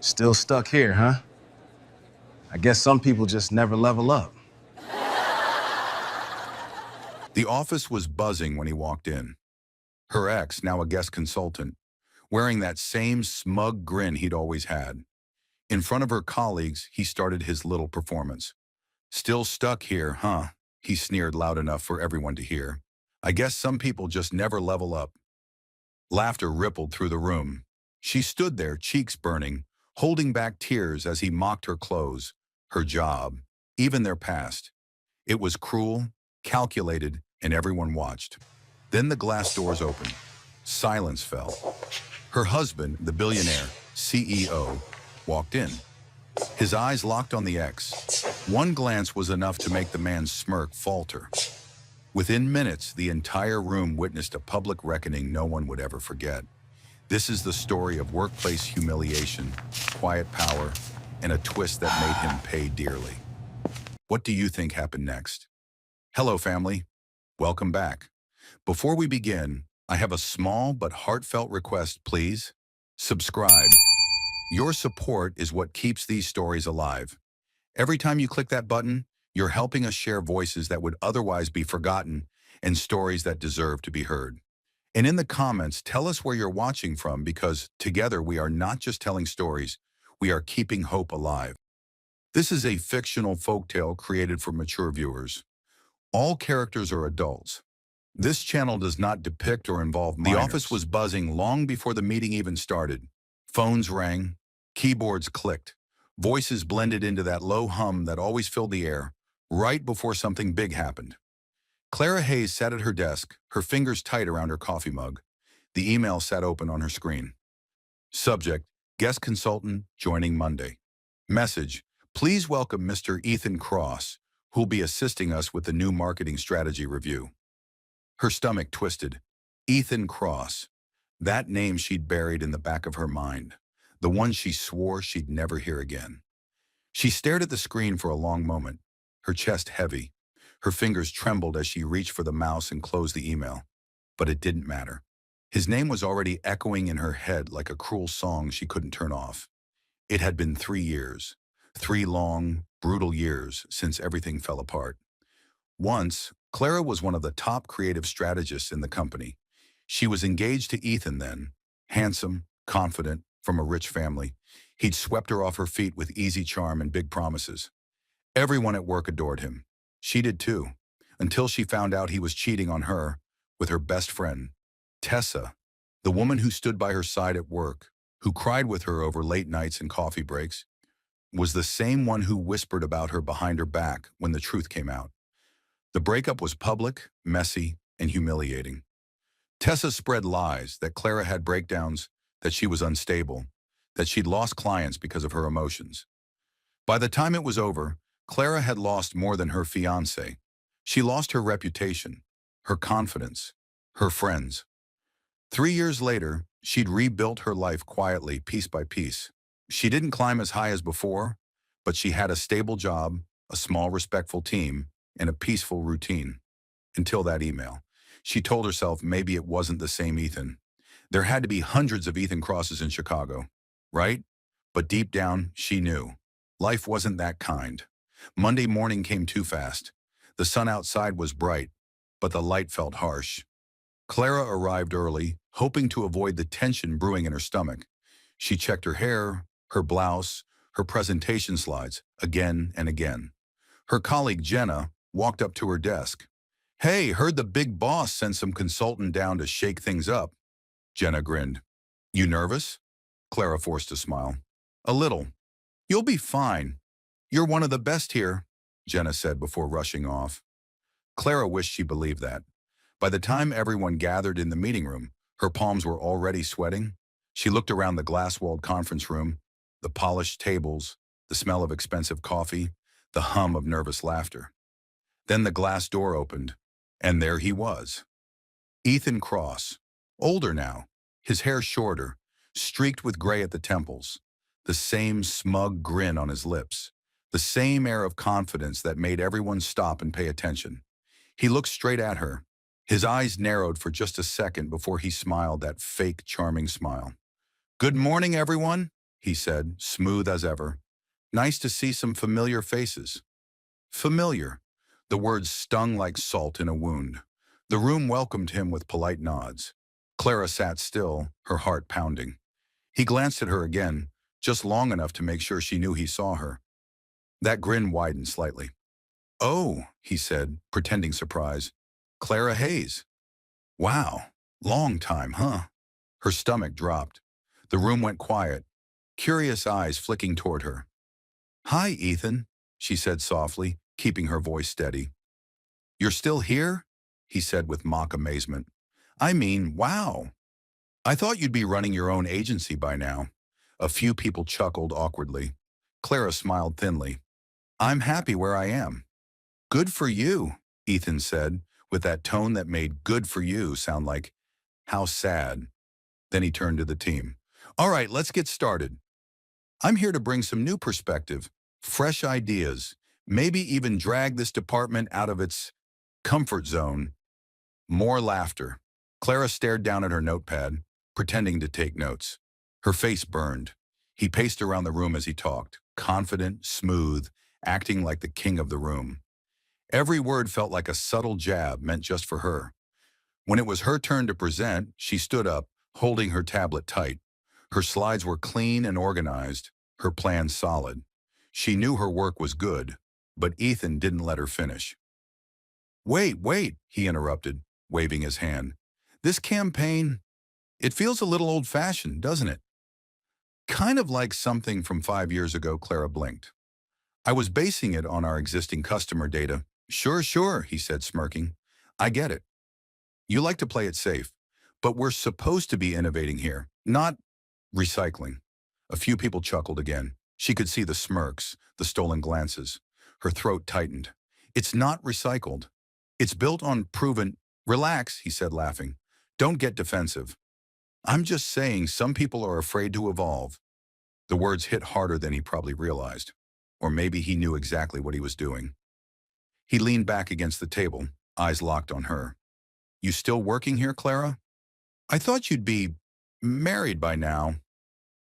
Still stuck here, huh? I guess some people just never level up. The office was buzzing when he walked in. Her ex, now a guest consultant, wearing that same smug grin he'd always had. In front of her colleagues, he started his little performance. "Still stuck here, huh?" He sneered loud enough for everyone to hear. "I guess some people just never level up." Laughter rippled through the room. She stood there, cheeks burning, holding back tears as he mocked her clothes, her job, even their past. It was cruel, calculated, and everyone watched. Then the glass doors opened. Silence fell. Her husband, the billionaire, CEO, walked in. His eyes locked on the ex. One glance was enough to make the man's smirk falter. Within minutes, the entire room witnessed a public reckoning no one would ever forget. This is the story of workplace humiliation, quiet power, and a twist that made him pay dearly. What do you think happened next? Hello, family. Welcome back. Before we begin, I have a small but heartfelt request, please. Subscribe. Your support is what keeps these stories alive. Every time you click that button, you're helping us share voices that would otherwise be forgotten and stories that deserve to be heard. And in the comments, tell us where you're watching from, because together we are not just telling stories, we are keeping hope alive. This is a fictional folktale created for mature viewers. All characters are adults. This channel does not depict or involve minors. The office was buzzing long before the meeting even started. Phones rang, keyboards clicked, voices blended into that low hum that always filled the air, right before something big happened. Clara Hayes sat at her desk, her fingers tight around her coffee mug. The email sat open on her screen. Subject: guest consultant joining Monday. Message: please welcome Mr. Ethan Cross, who'll be assisting us with the new marketing strategy review. Her stomach twisted. Ethan Cross. That name she'd buried in the back of her mind. The one she swore she'd never hear again. She stared at the screen for a long moment, her chest heavy. Her fingers trembled as she reached for the mouse and closed the email. But it didn't matter. His name was already echoing in her head like a cruel song she couldn't turn off. It had been 3 years. 3 long, brutal years since everything fell apart. Once, Clara was one of the top creative strategists in the company. She was engaged to Ethan then, handsome, confident, from a rich family. He'd swept her off her feet with easy charm and big promises. Everyone at work adored him. She did too, until she found out he was cheating on her with her best friend, Tessa, the woman who stood by her side at work, who cried with her over late nights and coffee breaks, was the same one who whispered about her behind her back when the truth came out. The breakup was public, messy, and humiliating. Tessa spread lies that Clara had breakdowns, that she was unstable, that she'd lost clients because of her emotions. By the time it was over, Clara had lost more than her fiancé. She lost her reputation, her confidence, her friends. 3 years later, she'd rebuilt her life quietly, piece by piece. She didn't climb as high as before, but she had a stable job, a small, respectful team, and a peaceful routine. Until that email. She told herself maybe it wasn't the same Ethan. There had to be hundreds of Ethan Crosses in Chicago, right? But deep down, she knew. Life wasn't that kind. Monday morning came too fast. The sun outside was bright, but the light felt harsh. Clara arrived early, hoping to avoid the tension brewing in her stomach. She checked her hair, her blouse, her presentation slides, again and again. Her colleague Jenna walked up to her desk. "Hey, heard the big boss sent some consultant down to shake things up." Jenna grinned. "You nervous?" Clara forced a smile. "A little." "You'll be fine. You're one of the best here," Jenna said before rushing off. Clara wished she believed that. By the time everyone gathered in the meeting room, her palms were already sweating. She looked around the glass-walled conference room, the polished tables, the smell of expensive coffee, the hum of nervous laughter. Then the glass door opened, and there he was. Ethan Cross, older now, his hair shorter, streaked with gray at the temples, the same smug grin on his lips, the same air of confidence that made everyone stop and pay attention. He looked straight at her. His eyes narrowed for just a second before he smiled that fake, charming smile. "Good morning, everyone," he said, smooth as ever. Nice to see some familiar faces. Familiar. The words stung like salt in a wound. The room welcomed him with polite nods. Clara sat still, her heart pounding. He glanced at her again, just long enough to make sure she knew he saw her. That grin widened slightly. "Oh," he said, pretending surprise. "Clara Hayes. Wow, long time, huh?" Her stomach dropped. The room went quiet, curious eyes flicking toward her. "Hi, Ethan," she said softly, keeping her voice steady. "You're still here?" he said with mock amazement. "I mean, wow. I thought you'd be running your own agency by now." A few people chuckled awkwardly. Clara smiled thinly. "I'm happy where I am." "Good for you," Ethan said, with that tone that made "good for you" sound like, "how sad." Then he turned to the team. "All right, let's get started. I'm here to bring some new perspective, fresh ideas, maybe even drag this department out of its comfort zone." More laughter. Clara stared down at her notepad, pretending to take notes. Her face burned. He paced around the room as he talked, confident, smooth, acting like the king of the room. Every word felt like a subtle jab meant just for her. When it was her turn to present, she stood up, holding her tablet tight. Her slides were clean and organized, her plan solid. She knew her work was good, but Ethan didn't let her finish. Wait, he interrupted, waving his hand. "This campaign, it feels a little old-fashioned, doesn't it?" "Kind of like something from 5 years ago," Clara blinked. "I was basing it on our existing customer data." Sure, he said, smirking. "I get it. You like to play it safe. But we're supposed to be innovating here, not recycling." A few people chuckled again. She could see the smirks, the stolen glances. Her throat tightened. "It's not recycled. It's built on proven—" "Relax," he said, laughing. "Don't get defensive. I'm just saying some people are afraid to evolve." The words hit harder than he probably realized. Or maybe he knew exactly what he was doing. He leaned back against the table, eyes locked on her. "You still working here, Clara? I thought you'd be married by now."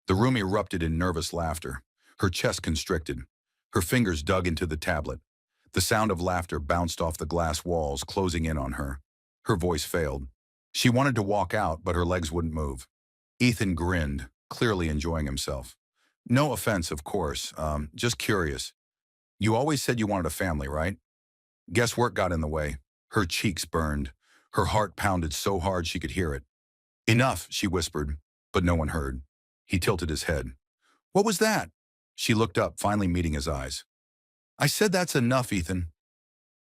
The room erupted in nervous laughter. Her chest constricted. Her fingers dug into the tablet. The sound of laughter bounced off the glass walls, closing in on her. Her voice failed. She wanted to walk out, but her legs wouldn't move. Ethan grinned, clearly enjoying himself. "No offense, of course. Just curious. You always said you wanted a family, right?" Guess work got in the way. Her cheeks burned. Her heart pounded so hard she could hear it. "Enough," she whispered, but no one heard. He tilted his head. "What was that?" She looked up, finally meeting his eyes. "I said that's enough, Ethan."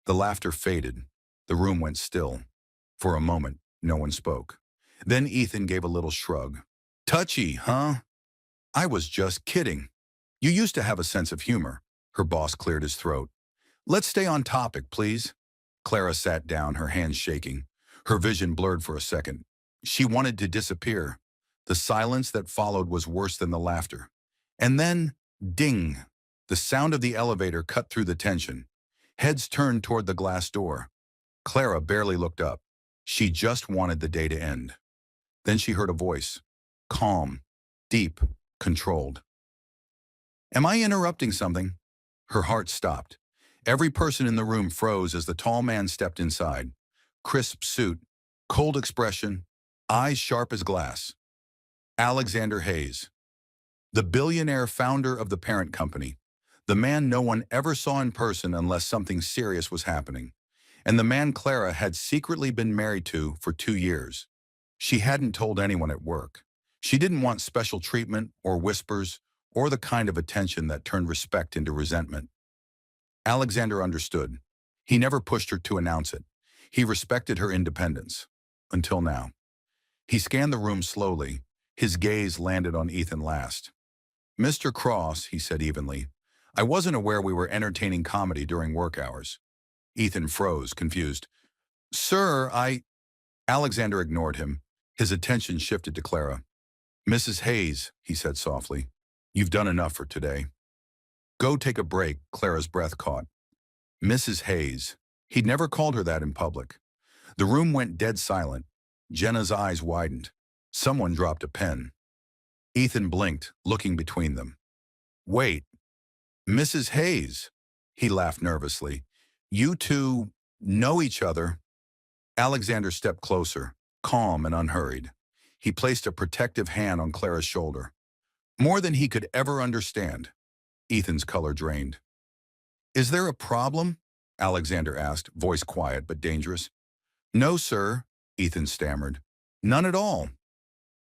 The laughter faded. The room went still. For a moment, no one spoke. Then Ethan gave a little shrug. "Touchy, huh? I was just kidding. You used to have a sense of humor." Her boss cleared his throat. "Let's stay on topic, please." Clara sat down, her hands shaking. Her vision blurred for a second. She wanted to disappear. The silence that followed was worse than the laughter. And then, ding! The sound of the elevator cut through the tension. Heads turned toward the glass door. Clara barely looked up. She just wanted the day to end. Then she heard a voice. Calm, deep, controlled. "Am I interrupting something?" Her heart stopped. Every person in the room froze as the tall man stepped inside. Crisp suit, cold expression, eyes sharp as glass. Alexander Hayes, the billionaire founder of the parent company. The man no one ever saw in person unless something serious was happening. And the man Clara had secretly been married to for 2 years. She hadn't told anyone at work. She didn't want special treatment or whispers or the kind of attention that turned respect into resentment. Alexander understood. He never pushed her to announce it. He respected her independence. Until now. He scanned the room slowly. His gaze landed on Ethan last. "Mr. Cross," he said evenly, "I wasn't aware we were entertaining comedy during work hours." Ethan froze, confused. "Sir, Alexander ignored him. His attention shifted to Clara. "Mrs. Hayes," he said softly, "you've done enough for today." "Go take a break," Clara's breath caught. Mrs. Hayes. He'd never called her that in public. The room went dead silent. Jenna's eyes widened. Someone dropped a pen. Ethan blinked, looking between them. Wait, Mrs. Hayes, he laughed nervously. You two know each other? Alexander stepped closer, calm and unhurried. He placed a protective hand on Clara's shoulder. More than he could ever understand. Ethan's color drained. Is there a problem? Alexander asked, voice quiet but dangerous. No, sir, Ethan stammered. None at all.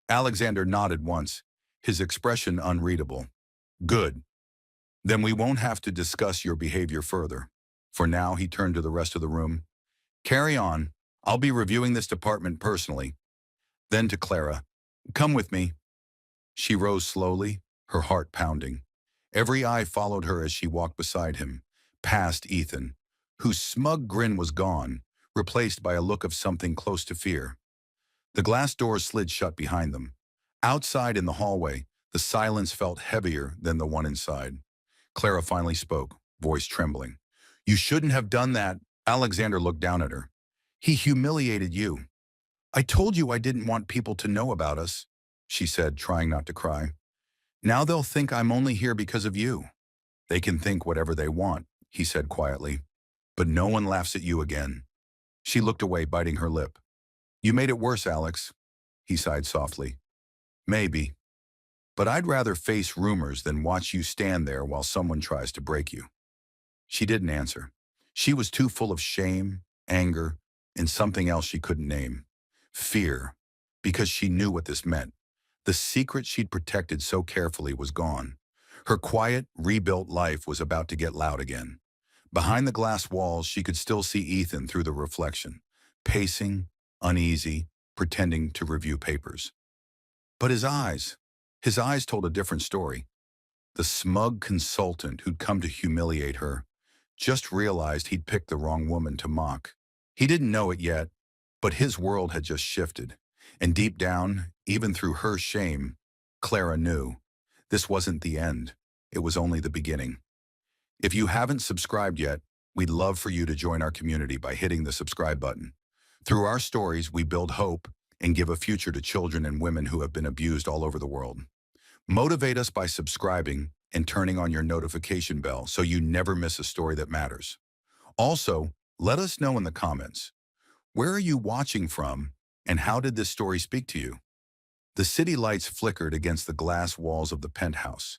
Alexander nodded once, his expression unreadable. Good. Then we won't have to discuss your behavior further. For now, he turned to the rest of the room. Carry on. I'll be reviewing this department personally. Then to Clara. Come with me. She rose slowly, her heart pounding. Every eye followed her as she walked beside him, past Ethan, whose smug grin was gone, replaced by a look of something close to fear. The glass doors slid shut behind them. Outside in the hallway, the silence felt heavier than the one inside. Clara finally spoke, voice trembling. You shouldn't have done that. Alexander looked down at her. He humiliated you. I told you I didn't want people to know about us, she said, trying not to cry. Now they'll think I'm only here because of you. They can think whatever they want, he said quietly. But no one laughs at you again. She looked away, biting her lip. You made it worse, Alex, he sighed softly. Maybe. But I'd rather face rumors than watch you stand there while someone tries to break you. She didn't answer. She was too full of shame, anger, and something else she couldn't name. Fear, because she knew what this meant. The secret she'd protected so carefully was gone. Her quiet, rebuilt life was about to get loud again. Behind the glass walls, she could still see Ethan through the reflection, pacing, uneasy, pretending to review papers. But his eyes told a different story. The smug consultant who'd come to humiliate her just realized he'd picked the wrong woman to mock. He didn't know it yet, but his world had just shifted. And deep down, even through her shame, Clara knew this wasn't the end. It was only the beginning. If you haven't subscribed yet, we'd love for you to join our community by hitting the subscribe button. Through our stories, we build hope and give a future to children and women who have been abused all over the world. Motivate us by subscribing and turning on your notification bell so you never miss a story that matters. Also, let us know in the comments, where are you watching from and how did this story speak to you? The city lights flickered against the glass walls of the penthouse,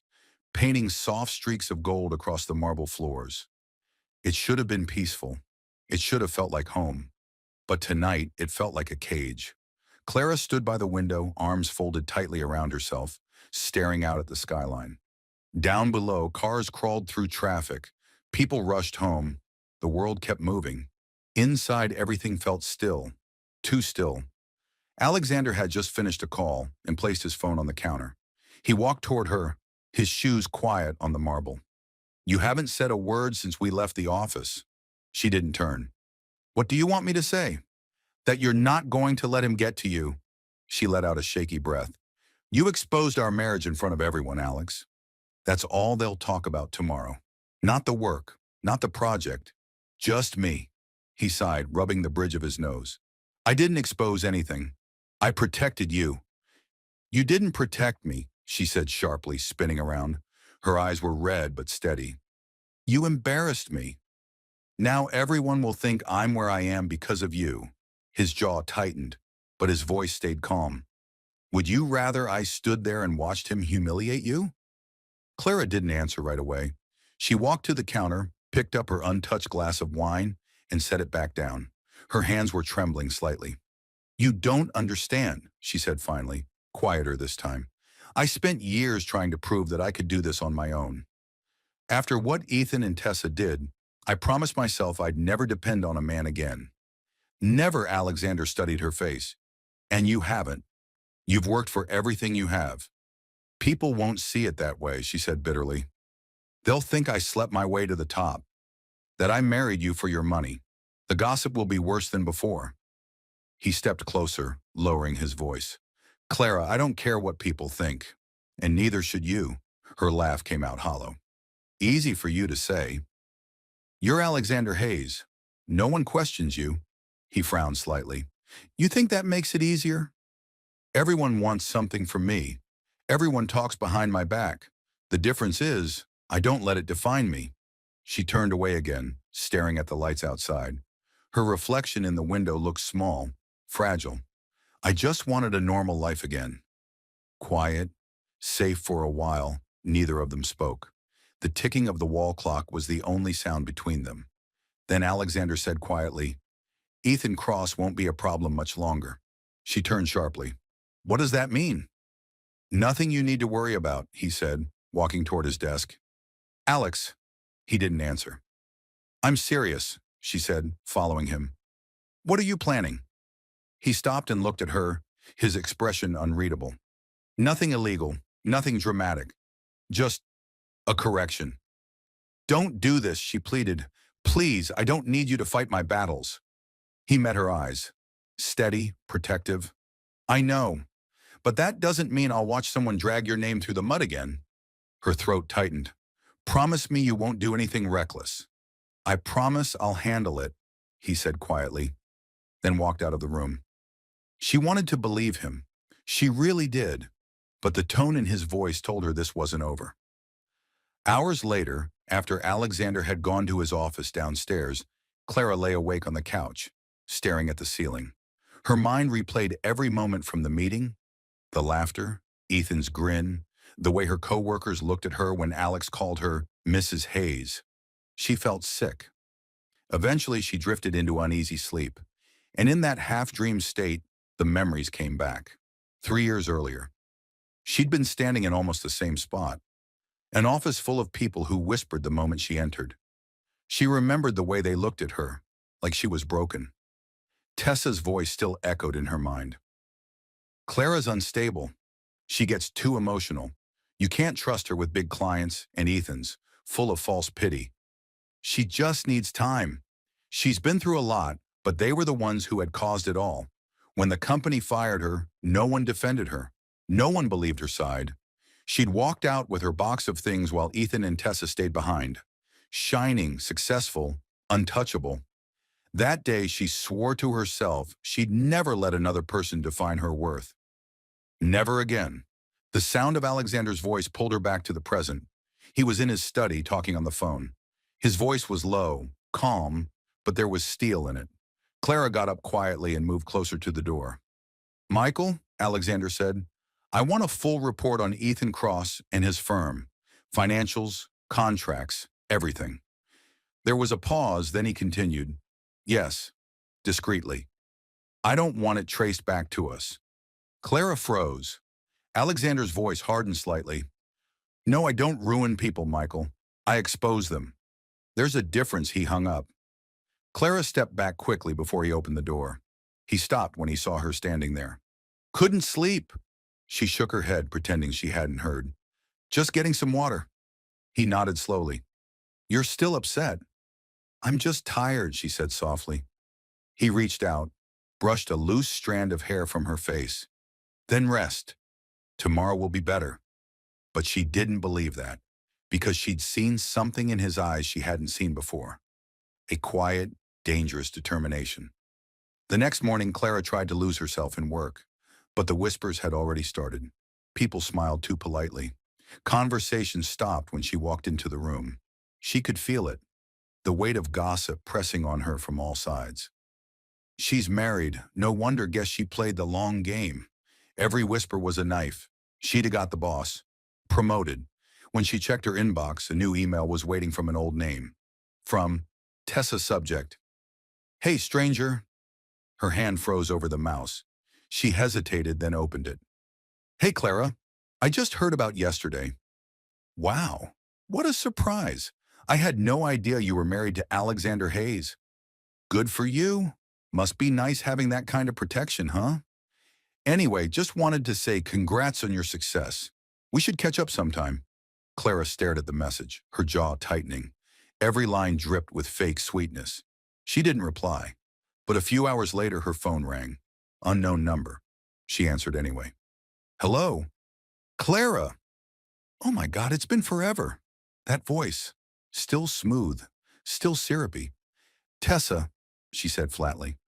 painting soft streaks of gold across the marble floors. It should have been peaceful. It should have felt like home. But tonight, it felt like a cage. Clara stood by the window, arms folded tightly around herself, staring out at the skyline. Down below, cars crawled through traffic. People rushed home. The world kept moving. Inside, everything felt still. Too still. Alexander had just finished a call and placed his phone on the counter. He walked toward her, his shoes quiet on the marble. You haven't said a word since we left the office. She didn't turn. What do you want me to say? That you're not going to let him get to you. She let out a shaky breath. You exposed our marriage in front of everyone, Alex. That's all they'll talk about tomorrow. Not the work, not the project, just me. He sighed, rubbing the bridge of his nose. I didn't expose anything. I protected you. You didn't protect me, she said sharply, spinning around. Her eyes were red but steady. You embarrassed me. Now everyone will think I'm where I am because of you. His jaw tightened, but his voice stayed calm. Would you rather I stood there and watched him humiliate you? Clara didn't answer right away. She walked to the counter, picked up her untouched glass of wine, and set it back down. Her hands were trembling slightly. You don't understand, she said finally, quieter this time. I spent years trying to prove that I could do this on my own. After what Ethan and Tessa did, I promised myself I'd never depend on a man again. Never, Alexander studied her face. And you haven't. You've worked for everything you have. People won't see it that way, she said bitterly. They'll think I slept my way to the top, that I married you for your money. The gossip will be worse than before. He stepped closer, lowering his voice. Clara, I don't care what people think, and neither should you. Her laugh came out hollow. Easy for you to say. You're Alexander Hayes. No one questions you. He frowned slightly. You think that makes it easier? Everyone wants something from me. Everyone talks behind my back. The difference is, I don't let it define me. She turned away again, staring at the lights outside. Her reflection in the window looked small, fragile. I just wanted a normal life again. Quiet, safe for a while, neither of them spoke. The ticking of the wall clock was the only sound between them. Then Alexander said quietly, "Ethan Cross won't be a problem much longer." She turned sharply. "What does that mean?" "Nothing you need to worry about," he said, walking toward his desk. "Alex." He didn't answer. "I'm serious," she said, following him. "What are you planning?" He stopped and looked at her, his expression unreadable. "Nothing illegal, nothing dramatic. Just a correction." "Don't do this," she pleaded. "Please, I don't need you to fight my battles." He met her eyes. Steady, protective. "I know, but that doesn't mean I'll watch someone drag your name through the mud again." Her throat tightened. "Promise me you won't do anything reckless." "I promise I'll handle it," he said quietly, then walked out of the room. She wanted to believe him. She really did, but the tone in his voice told her this wasn't over. Hours later, after Alexander had gone to his office downstairs, Clara lay awake on the couch, staring at the ceiling. Her mind replayed every moment from the meeting, the laughter, Ethan's grin, the way her coworkers looked at her when Alex called her Mrs. Hayes. She felt sick. Eventually, she drifted into uneasy sleep, and in that half-dream state, the memories came back. 3 years earlier, she'd been standing in almost the same spot, an office full of people who whispered the moment she entered. She remembered the way they looked at her, like she was broken. Tessa's voice still echoed in her mind. "Clara's unstable. She gets too emotional. You can't trust her with big clients, and Ethan's, full of false pity. She just needs time. She's been through a lot, but they were the ones who had caused it all. When the company fired her, no one defended her. No one believed her side. She'd walked out with her box of things while Ethan and Tessa stayed behind. Shining, successful, untouchable. That day, she swore to herself she'd never let another person define her worth. Never again." The sound of Alexander's voice pulled her back to the present. He was in his study, talking on the phone. His voice was low, calm, but there was steel in it. Clara got up quietly and moved closer to the door. "Michael," Alexander said, "I want a full report on Ethan Cross and his firm. Financials, contracts, everything." There was a pause, then he continued. "Yes," discreetly. "I don't want it traced back to us." Clara froze. Alexander's voice hardened slightly. "No, I don't ruin people, Michael. I expose them." "There's a difference," he hung up. Clara stepped back quickly before he opened the door. He stopped when he saw her standing there. "Couldn't sleep." She shook her head, pretending she hadn't heard. "Just getting some water." He nodded slowly. "You're still upset." "I'm just tired," she said softly. He reached out, brushed a loose strand of hair from her face. "Then rest. Tomorrow will be better." But she didn't believe that, because she'd seen something in his eyes she hadn't seen before. A quiet, dangerous determination. The next morning, Clara tried to lose herself in work, but the whispers had already started. People smiled too politely. Conversation stopped when she walked into the room. She could feel it, the weight of gossip pressing on her from all sides. "She's married. No wonder, guess she played the long game." Every whisper was a knife. She'd have got the boss. Promoted. When she checked her inbox, a new email was waiting from an old name. From Tessa, subject, "Hey, stranger." Her hand froze over the mouse. She hesitated, then opened it. "Hey, Clara. I just heard about yesterday." "Wow. What a surprise. I had no idea you were married to Alexander Hayes." "Good for you. Must be nice having that kind of protection, huh? Anyway, just wanted to say congrats on your success. We should catch up sometime." Clara stared at the message, her jaw tightening. Every line dripped with fake sweetness. She didn't reply, but a few hours later her phone rang. Unknown number. She answered anyway. "Hello? Clara!" Oh my God, it's been forever. That voice, still smooth, still syrupy. "Tessa," she said flatly.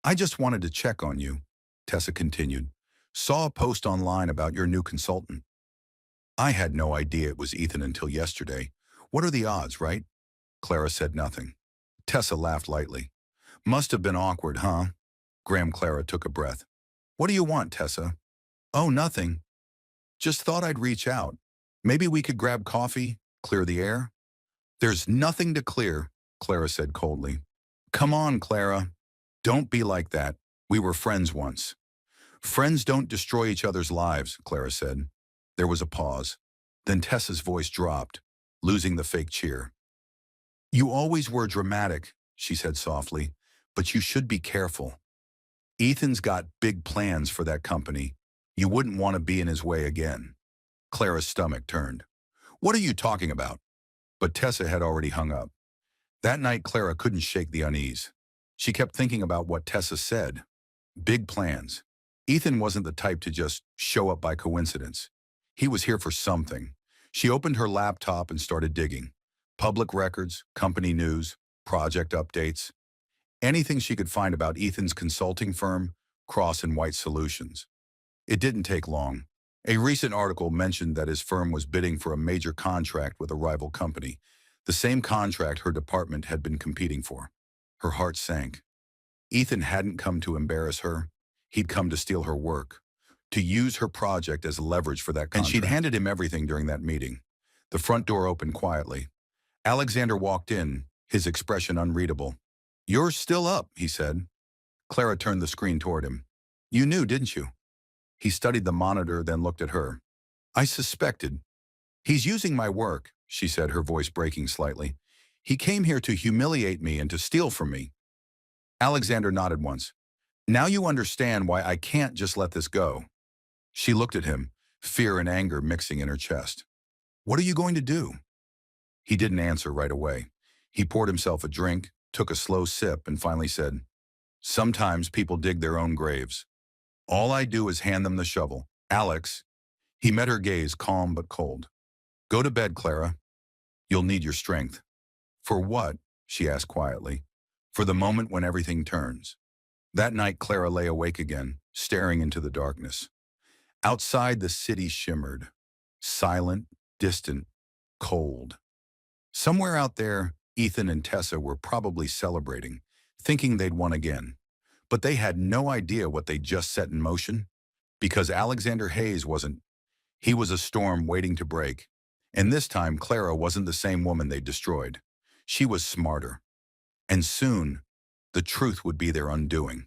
"I just wanted to check on you," Tessa continued. Saw a post online about your new consultant. I had no idea it was Ethan until yesterday. What are the odds, right? Clara said nothing. Tessa laughed lightly. Must have been awkward, huh? Clara took a breath. What do you want, Tessa? Oh, nothing. Just thought I'd reach out. Maybe we could grab coffee, clear the air? There's nothing to clear, Clara said coldly. Come on, Clara. Don't be like that. We were friends once. Friends don't destroy each other's lives, Clara said. There was a pause. Then Tessa's voice dropped, losing the fake cheer. You always were dramatic, she said softly, but you should be careful. Ethan's got big plans for that company. You wouldn't want to be in his way again. Clara's stomach turned. What are you talking about? But Tessa had already hung up. That night, Clara couldn't shake the unease. She kept thinking about what Tessa said. Big plans. Ethan wasn't the type to just show up by coincidence. He was here for something. She opened her laptop and started digging. Public records, company news, project updates. Anything she could find about Ethan's consulting firm, Cross and White Solutions. It didn't take long. A recent article mentioned that his firm was bidding for a major contract with a rival company, the same contract her department had been competing for. Her heart sank. Ethan hadn't come to embarrass her. He'd come to steal her work, to use her project as leverage for that contract. And she'd handed him everything during that meeting. The front door opened quietly. Alexander walked in, his expression unreadable. You're still up, he said. Clara turned the screen toward him. You knew, didn't you? He studied the monitor, then looked at her. I suspected. He's using my work, she said, her voice breaking slightly. He came here to humiliate me and to steal from me. Alexander nodded once. Now you understand why I can't just let this go. She looked at him, fear and anger mixing in her chest. What are you going to do? He didn't answer right away. He poured himself a drink, took a slow sip, and finally said, Sometimes people dig their own graves. All I do is hand them the shovel. Alex, he met her gaze, calm but cold. Go to bed, Clara. You'll need your strength. For what? She asked quietly. For the moment when everything turns. That night, Clara lay awake again, staring into the darkness. Outside, the city shimmered. Silent, distant, cold. Somewhere out there, Ethan and Tessa were probably celebrating, thinking they'd won again. But they had no idea what they'd just set in motion. Because Alexander Hayes wasn't. He was a storm waiting to break. And this time, Clara wasn't the same woman they'd destroyed. She was smarter. And soon, the truth would be their undoing.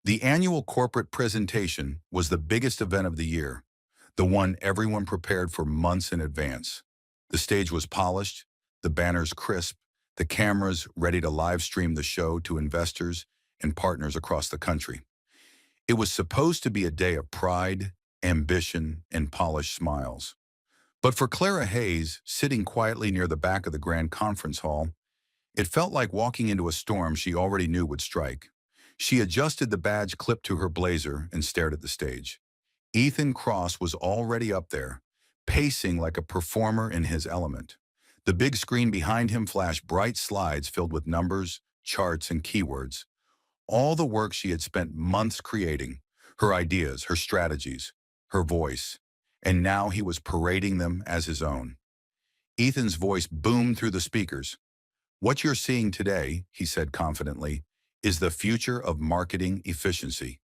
The annual corporate presentation was the biggest event of the year, the one everyone prepared for months in advance. The stage was polished, the banners crisp, the cameras ready to live stream the show to investors and partners across the country. It was supposed to be a day of pride, ambition, and polished smiles. But for Clara Hayes, sitting quietly near the back of the grand conference hall, it felt like walking into a storm she already knew would strike. She adjusted the badge clipped to her blazer and stared at the stage. Ethan Cross was already up there, pacing like a performer in his element. The big screen behind him flashed bright slides filled with numbers, charts, and keywords. All the work she had spent months creating, her ideas, her strategies, her voice, and now he was parading them as his own. Ethan's voice boomed through the speakers. What you're seeing today, he said confidently, is the future of marketing efficiency.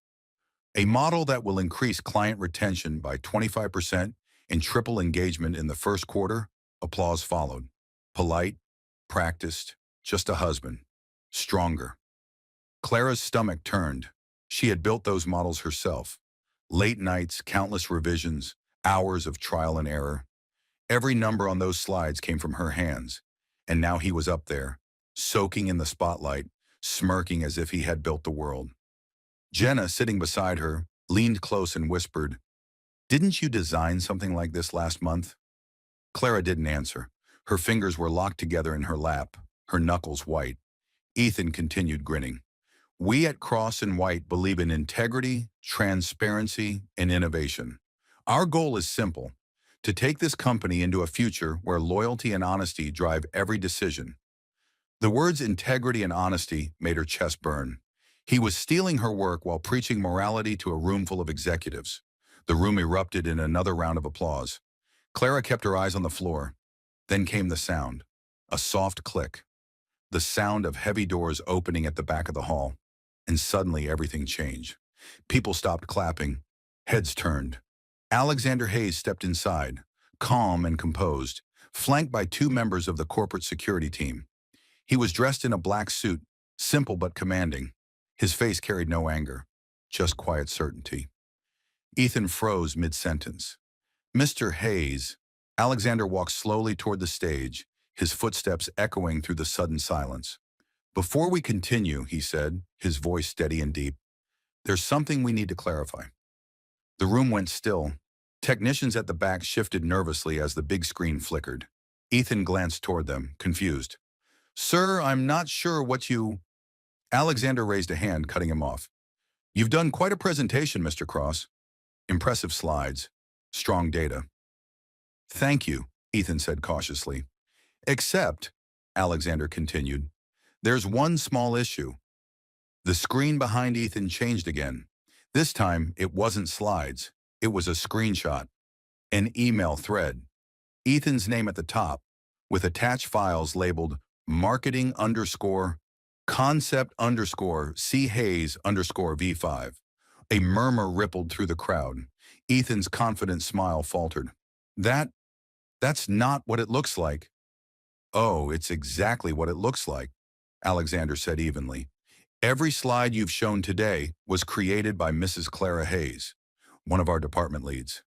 A model that will increase client retention by 25% and triple engagement in the first quarter. Applause followed. Polite, practiced, just a husband. Stronger. Clara's stomach turned. She had built those models herself. Late nights, countless revisions, hours of trial and error. Every number on those slides came from her hands. And now he was up there, soaking in the spotlight, smirking as if he had built the world. Jenna, sitting beside her, leaned close and whispered, Didn't you design something like this last month? Clara didn't answer. Her fingers were locked together in her lap, her knuckles white. Ethan continued grinning. We at Cross and White believe in integrity, transparency, and innovation. Our goal is simple, to take this company into a future where loyalty and honesty drive every decision. The words integrity and honesty made her chest burn. He was stealing her work while preaching morality to a room full of executives. The room erupted in another round of applause. Clara kept her eyes on the floor. Then came the sound, a soft click, the sound of heavy doors opening at the back of the hall. And suddenly everything changed. People stopped clapping. Heads turned. Alexander Hayes stepped inside, calm and composed, flanked by two members of the corporate security team. He was dressed in a black suit, simple but commanding. His face carried no anger, just quiet certainty. Ethan froze mid-sentence. "Mr. Hayes." Alexander walked slowly toward the stage, his footsteps echoing through the sudden silence. "Before we continue," he said, his voice steady and deep, "there's something we need to clarify." The room went still. Technicians at the back shifted nervously as the big screen flickered. Ethan glanced toward them, confused. "Sir, I'm not sure what you—" Alexander raised a hand, cutting him off. "You've done quite a presentation, Mr. Cross. Impressive slides. Strong data." "Thank you," Ethan said cautiously. "Except," Alexander continued, "there's one small issue." The screen behind Ethan changed again. This time, it wasn't slides. It was a screenshot, an email thread. Ethan's name at the top, with attached files labeled marketing underscore concept underscore C Hayes underscore V5. A murmur rippled through the crowd. Ethan's confident smile faltered. That's not what it looks like." "Oh, it's exactly what it looks like," Alexander said evenly. "Every slide you've shown today was created by Mrs. Clara Hayes, one of our department leads.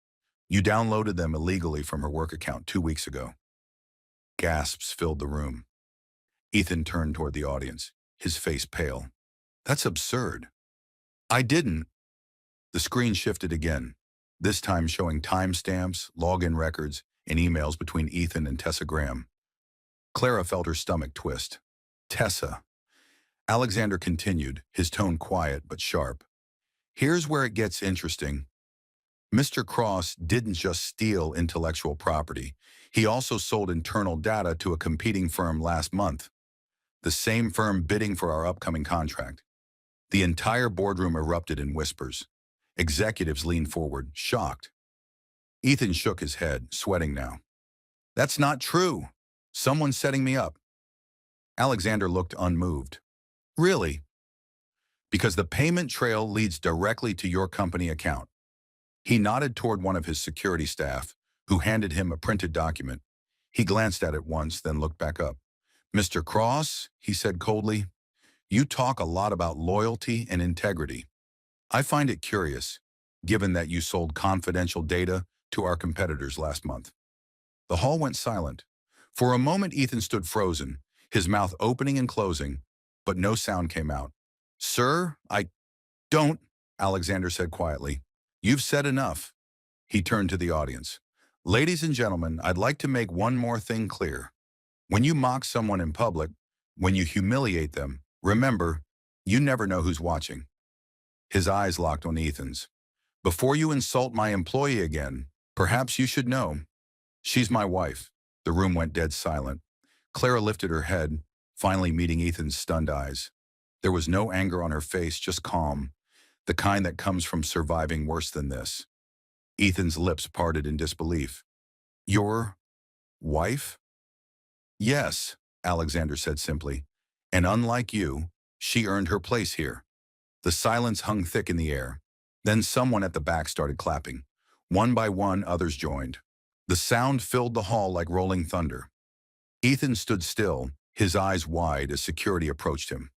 You downloaded them illegally from her work account 2 weeks ago." Gasps filled the room. Ethan turned toward the audience, his face pale. "That's absurd." "I didn't." The screen shifted again, this time showing timestamps, login records, and emails between Ethan and Tessa Graham. Clara felt her stomach twist. Tessa. Alexander continued, his tone quiet but sharp. "Here's where it gets interesting. Mr. Cross didn't just steal intellectual property. He also sold internal data to a competing firm last month. The same firm bidding for our upcoming contract." The entire boardroom erupted in whispers. Executives leaned forward, shocked. Ethan shook his head, sweating now. "That's not true. Someone's setting me up." Alexander looked unmoved. "Really?" "Because the payment trail leads directly to your company account." He nodded toward one of his security staff, who handed him a printed document. He glanced at it once, then looked back up. "Mr. Cross," he said coldly, "you talk a lot about loyalty and integrity. I find it curious, given that you sold confidential data to our competitors last month." The hall went silent. For a moment, Ethan stood frozen, his mouth opening and closing, but no sound came out. "Sir, I don't," Alexander said quietly. "You've said enough." He turned to the audience. "Ladies and gentlemen, I'd like to make one more thing clear. When you mock someone in public, when you humiliate them, remember, you never know who's watching." His eyes locked on Ethan's. "Before you insult my employee again, perhaps you should know. She's my wife." The room went dead silent. Clara lifted her head, finally meeting Ethan's stunned eyes. There was no anger on her face, just calm, the kind that comes from surviving worse than this. Ethan's lips parted in disbelief. "Your wife?" "Yes," Alexander said simply. "And unlike you, she earned her place here." The silence hung thick in the air. Then someone at the back started clapping. One by one, others joined. The sound filled the hall like rolling thunder. Ethan stood still, his eyes wide as security approached him.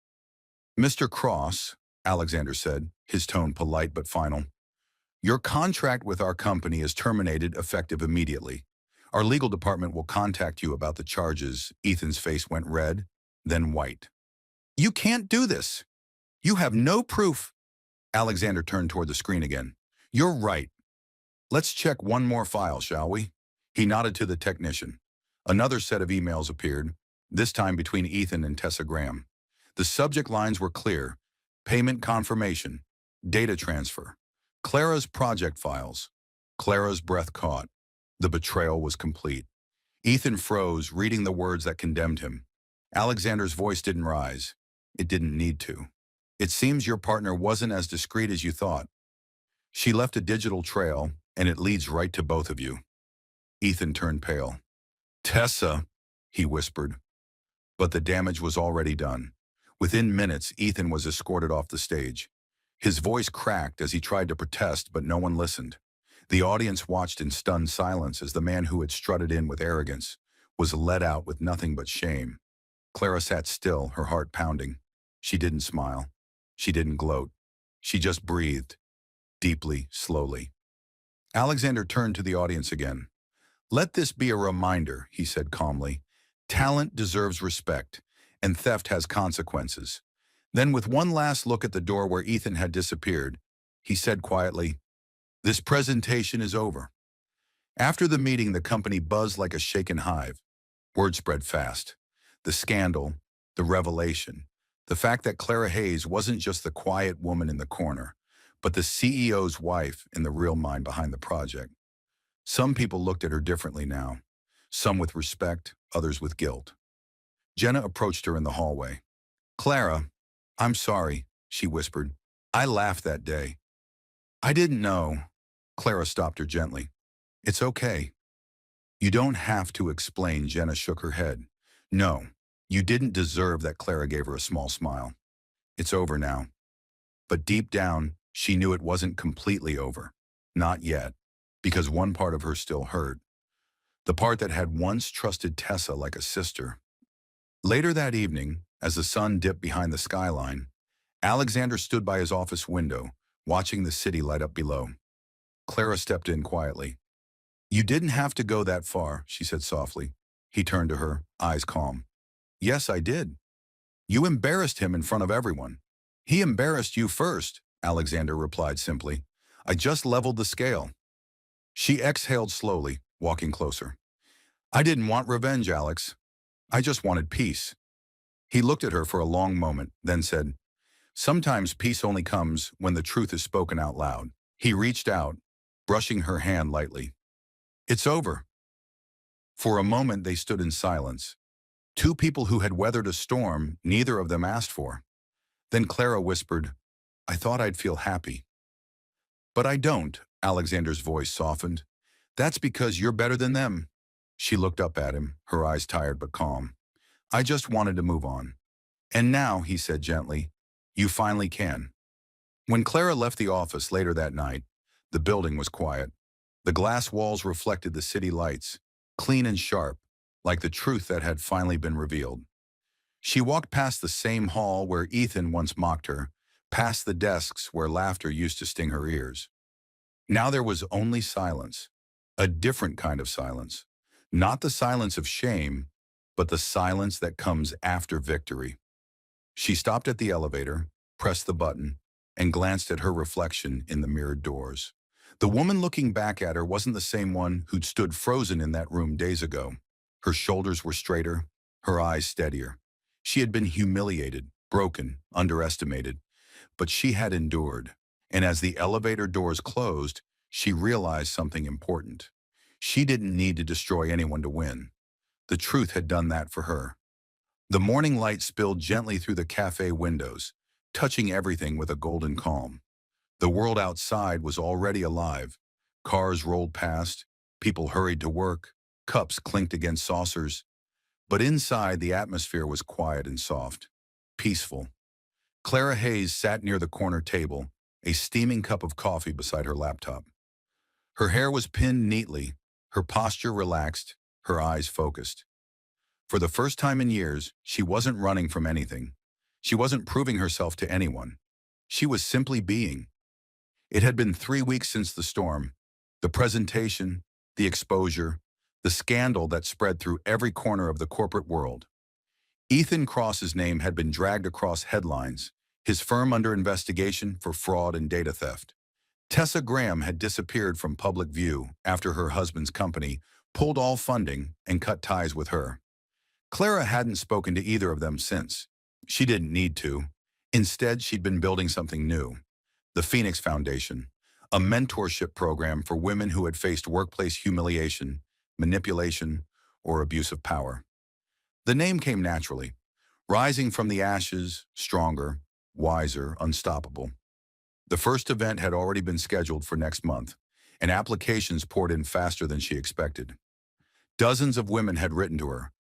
"Mr. Cross," Alexander said, his tone polite but final, "your contract with our company is terminated effective immediately. Our legal department will contact you about the charges." Ethan's face went red, then white. "You can't do this. You have no proof." Alexander turned toward the screen again. "You're right. Let's check one more file, shall we?" He nodded to the technician. Another set of emails appeared, this time between Ethan and Tessa Graham. The subject lines were clear: payment confirmation, data transfer, Clara's project files. Clara's breath caught. The betrayal was complete. Ethan froze, reading the words that condemned him. Alexander's voice didn't rise. It didn't need to. It seems your partner wasn't as discreet as you thought. She left a digital trail, and it leads right to both of you." Ethan turned pale. "Tessa," he whispered. But the damage was already done. Within minutes, Ethan was escorted off the stage. His voice cracked as he tried to protest, but no one listened. The audience watched in stunned silence as the man who had strutted in with arrogance was led out with nothing but shame. Clara sat still, her heart pounding. She didn't smile. She didn't gloat. She just breathed, deeply, slowly. Alexander turned to the audience again. "Let this be a reminder," he said calmly. "Talent deserves respect, and theft has consequences." Then, with one last look at the door where Ethan had disappeared, he said quietly, "This presentation is over." After the meeting, the company buzzed like a shaken hive. Word spread fast. The scandal, the revelation, the fact that Clara Hayes wasn't just the quiet woman in the corner, but the CEO's wife and the real mind behind the project. Some people looked at her differently now, some with respect, others with guilt. Jenna approached her in the hallway. "Clara, I'm sorry," she whispered. "I laughed that day." "I didn't know." Clara stopped her gently. "It's okay." "You don't have to explain," Jenna shook her head. "No, you didn't deserve that." Clara gave her a small smile. "It's over now." But deep down, she knew it wasn't completely over. Not yet, because one part of her still hurt. The part that had once trusted Tessa like a sister. Later that evening, as the sun dipped behind the skyline, Alexander stood by his office window, watching the city light up below. Clara stepped in quietly. "You didn't have to go that far," she said softly. He turned to her, eyes calm. "Yes, I did. You embarrassed him in front of everyone." "He embarrassed you first," Alexander replied simply. "I just leveled the scale." She exhaled slowly, walking closer. "I didn't want revenge, Alex. I just wanted peace." He looked at her for a long moment, then said, "Sometimes peace only comes when the truth is spoken out loud." He reached out, brushing her hand lightly. "It's over." For a moment they stood in silence. Two people who had weathered a storm neither of them asked for. Then Clara whispered, "I thought I'd feel happy." "But I don't," Alexander's voice softened. "That's because you're better than them." She looked up at him, her eyes tired but calm. "I just wanted to move on." "And now," he said gently, "you finally can." When Clara left the office later that night, the building was quiet. The glass walls reflected the city lights, clean and sharp, like the truth that had finally been revealed. She walked past the same hall where Ethan once mocked her, past the desks where laughter used to sting her ears. Now there was only silence, a different kind of silence. Not the silence of shame, but the silence that comes after victory. She stopped at the elevator, pressed the button, and glanced at her reflection in the mirrored doors. The woman looking back at her wasn't the same one who'd stood frozen in that room days ago. Her shoulders were straighter, her eyes steadier. She had been humiliated, broken, underestimated, but she had endured. And as the elevator doors closed, she realized something important. She didn't need to destroy anyone to win. The truth had done that for her. The morning light spilled gently through the cafe windows, touching everything with a golden calm. The world outside was already alive. Cars rolled past, people hurried to work, cups clinked against saucers. But inside, the atmosphere was quiet and soft, peaceful. Clara Hayes sat near the corner table, a steaming cup of coffee beside her laptop. Her hair was pinned neatly, her posture relaxed, her eyes focused. For the first time in years, she wasn't running from anything. She wasn't proving herself to anyone. She was simply being. It had been 3 weeks since the storm, the presentation, the exposure, the scandal that spread through every corner of the corporate world. Ethan Cross's name had been dragged across headlines, his firm under investigation for fraud and data theft. Tessa Graham had disappeared from public view after her husband's company pulled all funding and cut ties with her. Clara hadn't spoken to either of them since. She didn't need to. Instead, she'd been building something new. The Phoenix Foundation, a mentorship program for women who had faced workplace humiliation, manipulation, or abuse of power. The name came naturally, rising from the ashes, stronger, wiser, unstoppable. The first event had already been scheduled for next month, and applications poured in faster than she expected. Dozens of women had written to her,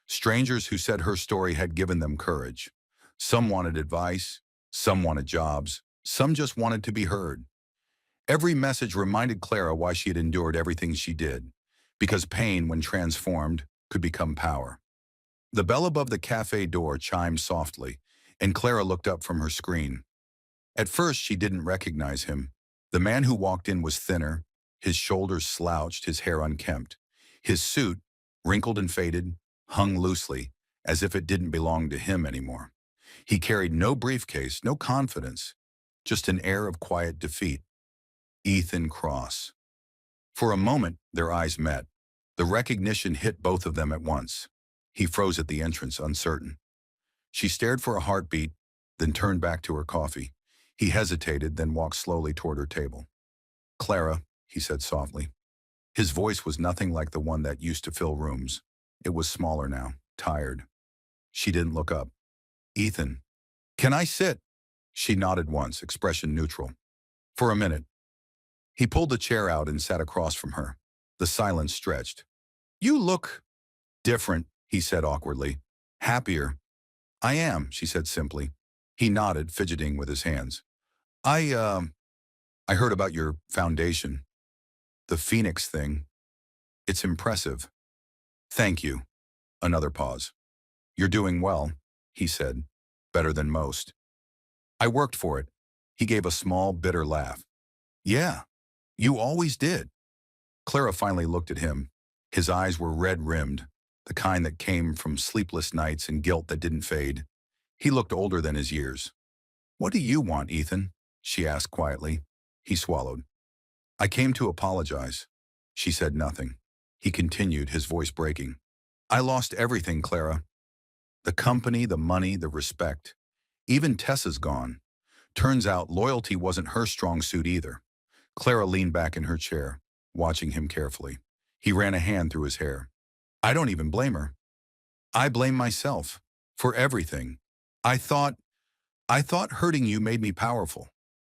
strangers who said her story had given them courage. Some wanted advice, some wanted jobs, some just wanted to be heard. Every message reminded Clara why she had endured everything she did, because pain, when transformed, could become power. The bell above the cafe door chimed softly, and Clara looked up from her screen. At first, she didn't recognize him. The man who walked in was thinner, his shoulders slouched, his hair unkempt. His suit, wrinkled and faded, hung loosely, as if it didn't belong to him anymore. He carried no briefcase, no confidence, just an air of quiet defeat. Ethan Cross. For a moment, their eyes met. The recognition hit both of them at once. He froze at the entrance, uncertain. She stared for a heartbeat, then turned back to her coffee. He hesitated, then walked slowly toward her table. "Clara," he said softly. His voice was nothing like the one that used to fill rooms. It was smaller now, tired. She didn't look up. "Ethan, can I sit?" She nodded once, expression neutral. "For a minute." He pulled the chair out and sat across from her. The silence stretched. "You look different," he said awkwardly. "Happier." "I am," she said simply. He nodded, fidgeting with his hands. I heard about your foundation. The Phoenix thing. It's impressive." "Thank you." Another pause. "You're doing well," he said. "Better than most." "I worked for it." He gave a small, bitter laugh. "Yeah, you always did." Clara finally looked at him. His eyes were red-rimmed, the kind that came from sleepless nights and guilt that didn't fade. He looked older than his years. "What do you want, Ethan?" she asked quietly. He swallowed. "I came to apologize." She said nothing. He continued, his voice breaking. "I lost everything, Clara. The company, the money, the respect. Even Tessa's gone. Turns out loyalty wasn't her strong suit either." Clara leaned back in her chair, watching him carefully. He ran a hand through his hair. "I don't even blame her. I blame myself. For everything. I thought hurting you made me powerful.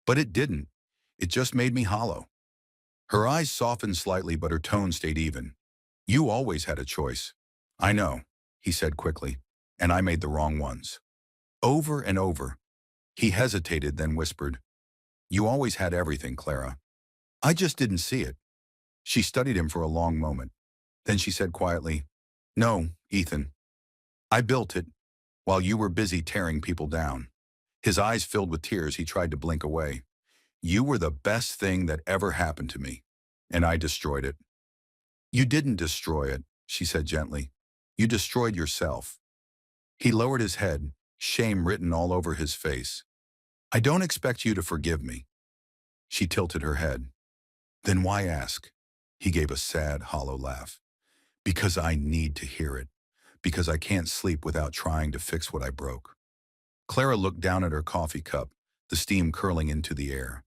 But it didn't. It just made me hollow." Her eyes softened slightly, but her tone stayed even. "You always had a choice." "I know," he said quickly, "and I made the wrong ones. Over and over." He hesitated, then whispered, "You always had everything, Clara. I just didn't see it." She studied him for a long moment. Then she said quietly, "No, Ethan. I built it while you were busy tearing people down." His eyes filled with tears. He tried to blink away. "You were the best thing that ever happened to me, and I destroyed it." "You didn't destroy it," she said gently. "You destroyed yourself." He lowered his head, shame written all over his face. "I don't expect you to forgive me." She tilted her head. "Then why ask?" He gave a sad, hollow laugh. "Because I need to hear it. Because I can't sleep without trying to fix what I broke." Clara looked down at her coffee cup, the steam curling into the air.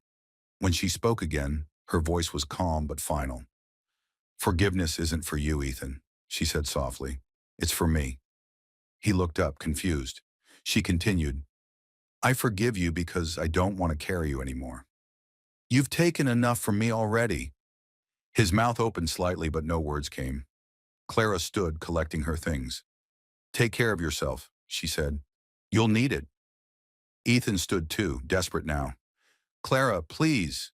When she spoke again, her voice was calm but final. "Forgiveness isn't for you, Ethan," she said softly. "It's for me." He looked up, confused. She continued, "I forgive you because I don't want to carry you anymore. You've taken enough from me already." His mouth opened slightly, but no words came. Clara stood, collecting her things. "Take care of yourself," she said. "You'll need it." Ethan stood too, desperate now. "Clara, please."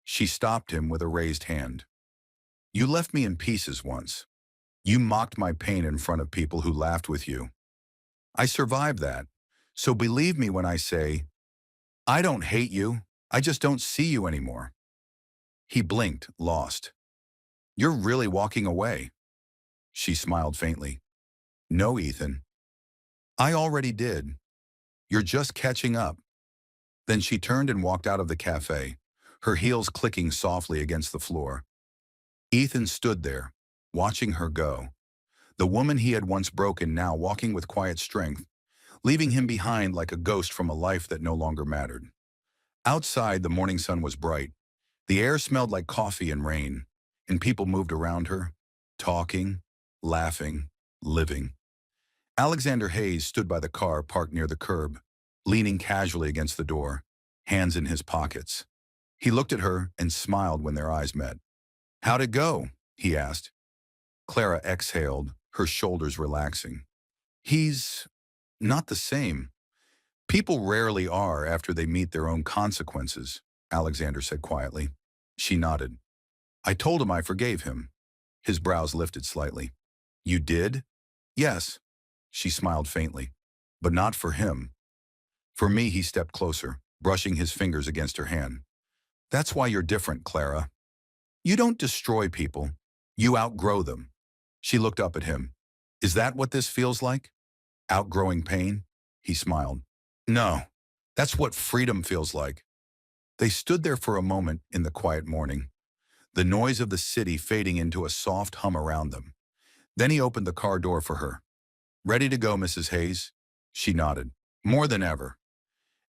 She stopped him with a raised hand. "You left me in pieces once. You mocked my pain in front of people who laughed with you. I survived that. So believe me when I say, I don't hate you. I just don't see you anymore." He blinked, lost. "You're really walking away." She smiled faintly. "No, Ethan. I already did. You're just catching up." Then she turned and walked out of the cafe, her heels clicking softly against the floor. Ethan stood there, watching her go. The woman he had once broken now walking with quiet strength, leaving him behind like a ghost from a life that no longer mattered. Outside, the morning sun was bright. The air smelled like coffee and rain, and people moved around her, talking, laughing, living. Alexander Hayes stood by the car parked near the curb. leaning casually against the door, hands in his pockets. He looked at her and smiled when their eyes met. "How'd it go?" he asked. Clara exhaled, her shoulders relaxing. "He's not the same. People rarely are after they meet their own consequences," Alexander said quietly. She nodded. "I told him I forgave him." His brows lifted slightly. "You did?" "Yes." She smiled faintly. "But not for him." For me, he stepped closer, brushing his fingers against her hand. "That's why you're different, Clara. You don't destroy people. You outgrow them." She looked up at him. "Is that what this feels like? Outgrowing pain?" He smiled. "No, that's what freedom feels like." They stood there for a moment in the quiet morning, the noise of the city fading into a soft hum around them. Then he opened the car door for her. "Ready to go, Mrs. Hayes?" She nodded. "More than ever."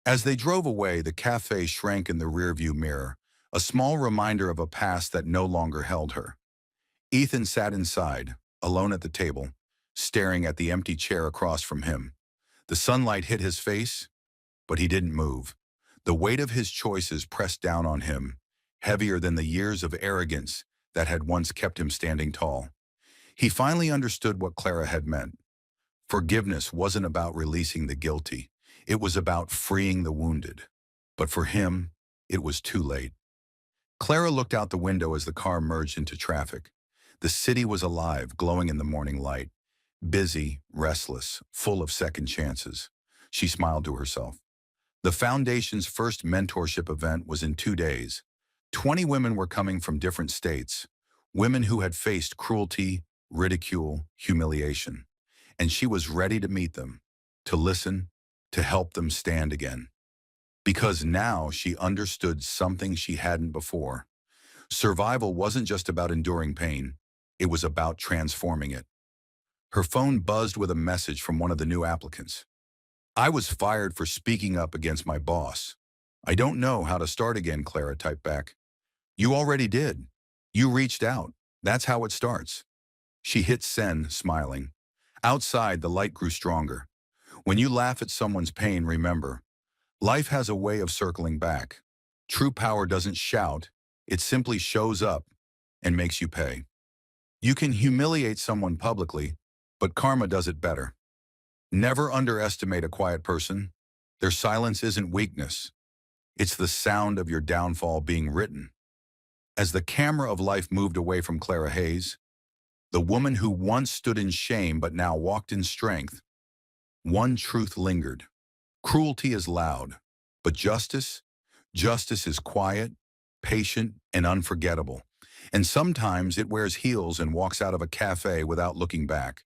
As they drove away, the cafe shrank in the rearview mirror, a small reminder of a past that no longer held her. Ethan sat inside, alone at the table, staring at the empty chair across from him. The sunlight hit his face, but he didn't move. The weight of his choices pressed down on him, heavier than the years of arrogance that had once kept him standing tall. He finally understood what Clara had meant. Forgiveness wasn't about releasing the guilty. It was about freeing the wounded. But for him, it was too late. Clara looked out the window as the car merged into traffic. The city was alive, glowing in the morning light. Busy, restless, full of second chances. She smiled to herself. The Foundation's first mentorship event was in 2 days. 20 women were coming from different states, women who had faced cruelty, ridicule, humiliation. And she was ready to meet them, to listen, to help them stand again. Because now she understood something she hadn't before. Survival wasn't just about enduring pain, it was about transforming it. Her phone buzzed with a message from one of the new applicants. "I was fired for speaking up against my boss. I don't know how to start again," Clara typed back. "You already did. You reached out. That's how it starts." She hit send, smiling. Outside, the light grew stronger. When you laugh at someone's pain, remember, life has a way of circling back. True power doesn't shout, it simply shows up and makes you pay. You can humiliate someone publicly, but karma does it better. Never underestimate a quiet person. Their silence isn't weakness. It's the sound of your downfall being written. As the camera of life moved away from Clara Hayes, the woman who once stood in shame but now walked in strength, one truth lingered. Cruelty is loud, but justice is quiet, patient, and unforgettable. And sometimes it wears heels and walks out of a cafe without looking back.